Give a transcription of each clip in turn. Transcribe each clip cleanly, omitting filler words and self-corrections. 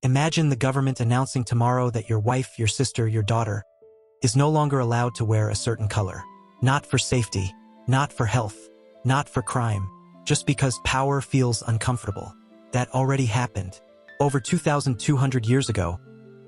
Imagine the government announcing tomorrow that your wife, your sister, your daughter is no longer allowed to wear a certain color. Not for safety, not for health, not for crime, just because power feels uncomfortable. That already happened. Over 2,200 years ago,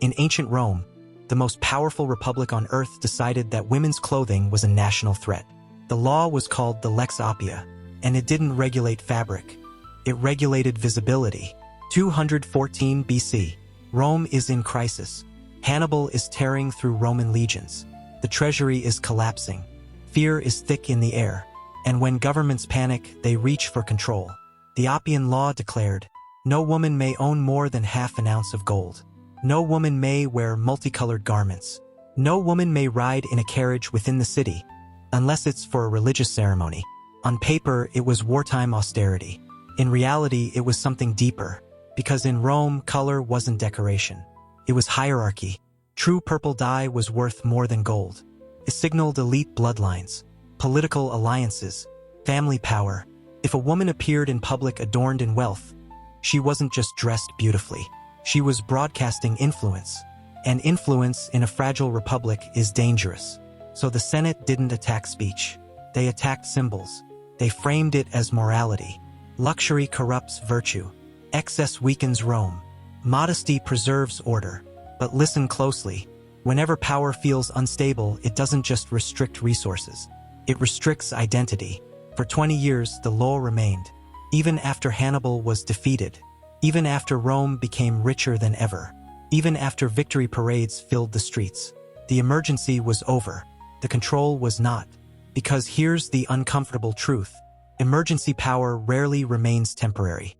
in ancient Rome, the most powerful republic on earth decided that women's clothing was a national threat. The law was called the Lex Oppia, and it didn't regulate fabric. It regulated visibility. 214 BC. Rome is in crisis. Hannibal is tearing through Roman legions. The treasury is collapsing. Fear is thick in the air. And when governments panic, they reach for control. The Oppian law declared, no woman may own more than half an ounce of gold. No woman may wear multicolored garments. No woman may ride in a carriage within the city, unless it's for a religious ceremony. On paper, it was wartime austerity. In reality, it was something deeper, because in Rome, color wasn't decoration. It was hierarchy. True purple dye was worth more than gold. It signaled elite bloodlines, political alliances, family power. If a woman appeared in public adorned in wealth, she wasn't just dressed beautifully. She was broadcasting influence. And influence in a fragile republic is dangerous. So the Senate didn't attack speech. They attacked symbols. They framed it as morality. Luxury corrupts virtue. Excess weakens Rome. Modesty preserves order. But listen closely. Whenever power feels unstable, it doesn't just restrict resources. It restricts identity. For 20 years, the law remained. Even after Hannibal was defeated. Even after Rome became richer than ever. Even after victory parades filled the streets. The emergency was over. The control was not. Because here's the uncomfortable truth. Emergency power rarely remains temporary.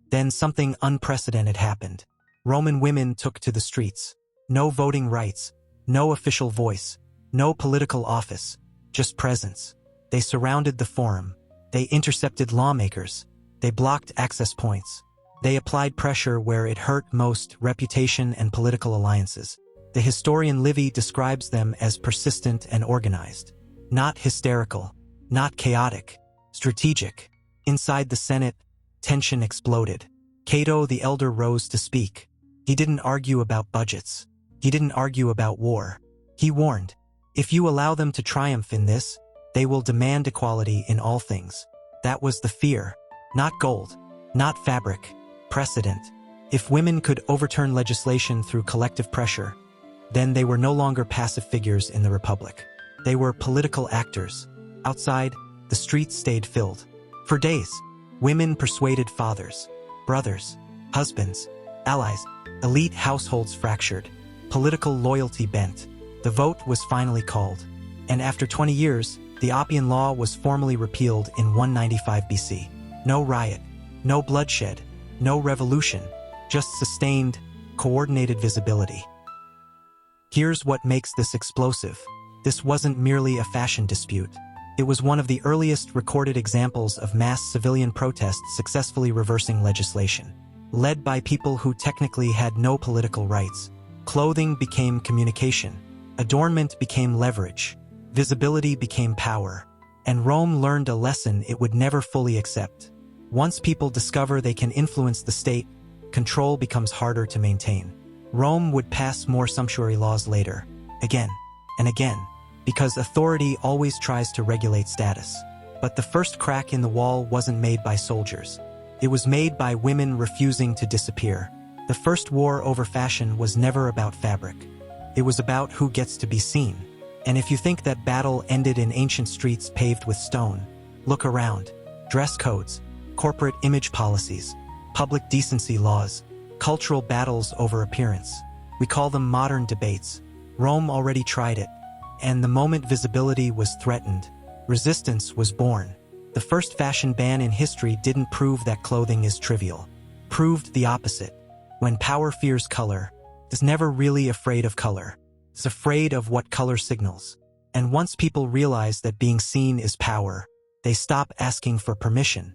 Then something unprecedented happened. Roman women took to the streets. No voting rights, no official voice, no political office, just presence. They surrounded the forum. They intercepted lawmakers. They blocked access points. They applied pressure where it hurt most: reputation and political alliances. The historian Livy describes them as persistent and organized. Not hysterical, not chaotic, strategic. Inside the Senate, tension exploded. Cato the Elder rose to speak. He didn't argue about budgets. He didn't argue about war. He warned, if you allow them to triumph in this, they will demand equality in all things. That was the fear. Not gold, not fabric, precedent. If women could overturn legislation through collective pressure, then they were no longer passive figures in the Republic. They were political actors. Outside, the streets stayed filled. For days, women persuaded fathers, brothers, husbands, allies. Elite households fractured. Political loyalty bent. The vote was finally called. And after 20 years, the Oppian Law was formally repealed in 195 BC. No riot, no bloodshed, no revolution, just sustained, coordinated visibility. Here's what makes this explosive. This wasn't merely a fashion dispute. It was one of the earliest recorded examples of mass civilian protests successfully reversing legislation. Led by people who technically had no political rights. Clothing became communication. Adornment became leverage. Visibility became power. And Rome learned a lesson it would never fully accept. Once people discover they can influence the state, control becomes harder to maintain. Rome would pass more sumptuary laws later, again and again, because authority always tries to regulate status. But the first crack in the wall wasn't made by soldiers. It was made by women refusing to disappear. The first war over fashion was never about fabric. It was about who gets to be seen. And if you think that battle ended in ancient streets paved with stone, look around. Dress codes, corporate image policies, public decency laws, cultural battles over appearance. We call them modern debates. Rome already tried it. And the moment visibility was threatened, resistance was born. The first fashion ban in history didn't prove that clothing is trivial. Proved the opposite. When power fears color, it's never really afraid of color. It's afraid of what color signals. And once people realize that being seen is power, they stop asking for permission.